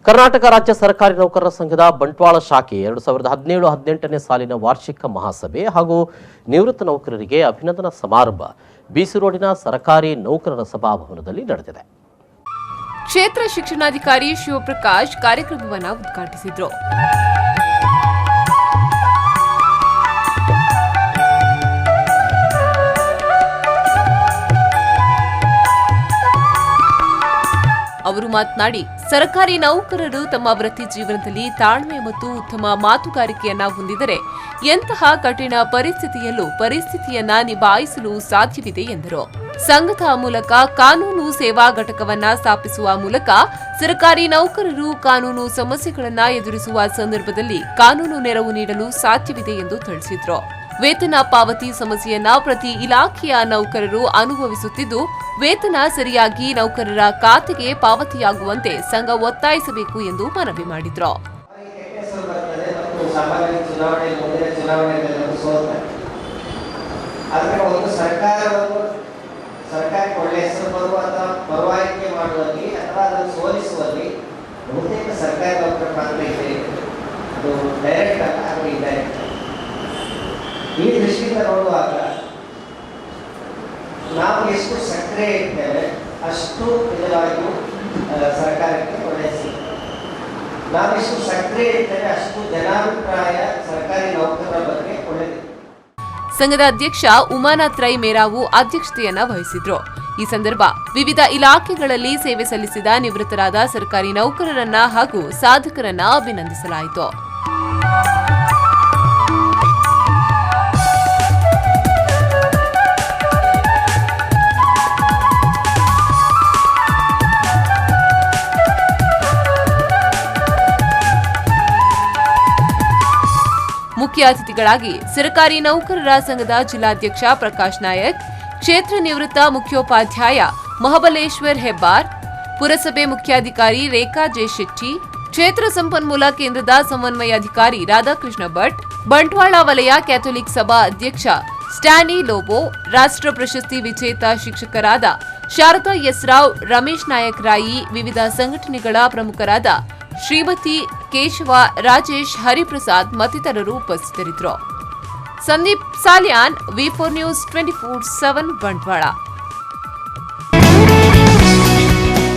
ಕರ್ನಾಟಕ ರಾಜ್ಯ ಸರ್ಕಾರಿ ನೌಕರರ ಸಂಘದ ಬಂಟ್ವಾಳ ಶಾಖೆ 2017-18ನೇ ಸಾಲಿನ ವಾರ್ಷಿಕ ಮಹಾಸಭೆ ಹಾಗೂ ನಿವೃತ್ತ ನೌಕರರಿಗೆ ಅಭಿನಂದನಾ ಸಮಾರಂಭ ಬಿಸಿ ರೋಡಿನ ಸರ್ಕಾರಿ ನೌಕರರ ಸಭಾಭವನದಲ್ಲಿ ನಡೆದಿದೆ. ಕ್ಷೇತ್ರ ಶಿಕ್ಷಣಾಧಿಕಾರಿ ಶಿವಪ್ರಕಾಶ್ ಕಾರ್ಯಕ್ರಮವನ್ನು ಉದ್ಘಾಟಿಸಿದರು. ಅವರು ಮಾತನಾಡಿ, ಸರ್ಕಾರಿ ನೌಕರರು ತಮ್ಮ ವೃತ್ತಿ ಜೀವನದಲ್ಲಿ ತಾಳ್ಮೆ ಮತ್ತು ಉತ್ತಮ ಮಾತುಗಾರಿಕೆಯನ್ನ ಹೊಂದಿದರೆ ಎಂತಹ ಕಠಿಣ ಪರಿಸ್ಥಿತಿಯಲ್ಲೂ ಪರಿಸ್ಥಿತಿಯನ್ನ ನಿಭಾಯಿಸಲು ಸಾಧ್ಯವಿದೆ ಎಂದರು. ಸಂಘದ ಮೂಲಕ ಕಾನೂನು ಸೇವಾ ಘಟಕವನ್ನ ಸ್ಥಾಪಿಸುವ ಮೂಲಕ ಸರ್ಕಾರಿ ನೌಕರರು ಕಾನೂನು ಸಮಸ್ಯೆಗಳನ್ನು ಎದುರಿಸುವ ಸಂದರ್ಭದಲ್ಲಿ ಕಾನೂನು ನೆರವು ನೀಡಲು ಸಾಧ್ಯವಿದೆ ಎಂದು ತಿಳಿಸಿದರು. ವೇತನ ಪಾವತಿ ಸಮಸ್ಯೆಯನ್ನ ಪ್ರತಿ ಇಲಾಖೆಯ ನೌಕರರು ಅನುಭವಿಸುತ್ತಿದ್ದು, ವೇತನ ಸರಿಯಾಗಿ ನೌಕರರ ಖಾತೆಗೆ ಪಾವತಿಯಾಗುವಂತೆ ಸಂಘ ಒತ್ತಾಯಿಸಬೇಕು ಎಂದು ಮನವಿ ಮಾಡಿದರು. ಈ ದೃಷ್ಟಿಯಿಂದ ನೋಡುವಾಗ ನಾವು ಎಷ್ಟು ಸಕ್ರಿಯ ಇರ್ತೇವೆ ಅಷ್ಟು ನಿಜವಾಗಿಯೂ ಸರ್ಕಾರಕ್ಕೆ ಒಳ್ಳೆಯ ಸಿಗ್ತದೆ. ನಾವೆಷ್ಟು ಸಕ್ರಿಯ ಇರ್ತೇವೆ ಅಷ್ಟು ಜನಾಭಿಪ್ರಾಯ ಸರ್ಕಾರಿ ನೌಕರರ ಬಗ್ಗೆ ಒಳ್ಳೆಯದಿದೆ. ಸಂಘದ ಅಧ್ಯಕ್ಷ ಉಮಾನಾಥ್ ರೈ ಮೇರಾವು ಅಧ್ಯಕ್ಷತೆಯನ್ನ ವಹಿಸಿದ್ರು. ಈ ಸಂದರ್ಭ ವಿವಿಧ ಇಲಾಖೆಗಳಲ್ಲಿ ಸೇವೆ ಸಲ್ಲಿಸಿದ ನಿವೃತ್ತರಾದ ಸರ್ಕಾರಿ ನೌಕರರನ್ನ ಹಾಗೂ ಸಾಧಕರನ್ನ ಅಭಿನಂದಿಸಲಾಯಿತು. ಮುಖ್ಯ ಅತಿಥಿಗಳಾಗಿ ಸರ್ಕಾರಿ ನೌಕರರ ಸಂಘದ ಜಿಲ್ಲಾಧ್ಯಕ್ಷ ಪ್ರಕಾಶ್ ನಾಯಕ್, ಕ್ಷೇತ್ರ ನಿವೃತ್ತ ಮುಖ್ಯೋಪಾಧ್ಯಾಯ ಮಹಾಬಲೇಶ್ವರ್ ಹೆಬ್ಬಾರ್, ಪುರಸಭೆ ಮುಖ್ಯಾಧಿಕಾರಿ ರೇಖಾ ಜೆ ಶೆಟ್ಟಿ, ಕ್ಷೇತ್ರ ಸಂಪನ್ಮೂಲ ಕೇಂದ್ರದ ಸಮನ್ವಯಾಧಿಕಾರಿ ರಾಧಾಕೃಷ್ಣ ಭಟ್, ಬಂಟ್ವಾಳ ವಲಯ ಕ್ಯಾಥೋಲಿಕ್ ಸಭಾ ಅಧ್ಯಕ್ಷ ಸ್ಟ್ಯಾನಿ ಲೋಬೋ, ರಾಷ್ಟ್ರ ಪ್ರಶಸ್ತಿ ವಿಜೇತ ಶಿಕ್ಷಕರಾದ ಶಾರದಾ ಎಸ್ ರಾವ್, ರಮೇಶ್ ನಾಯಕ್ ರಾಯಿ, ವಿವಿಧ ಸಂಘಟನೆಗಳ ಪ್ರಮುಖರಾದ ಶ್ರೀಮತಿ ಕೇಶವ, ರಾಜೇಶ್, ಹರಿಪ್ರಸಾದ್ ಮತ್ತಿತರರು ಉಪಸ್ಥಿತರಿದ್ದರು. ಸಂದೀಪ್ ಸಾಲ್ಯಾನ್, ವಿ4 ನ್ಯೂಸ್ 24/7 ಬಂಟ್ವಾಳ.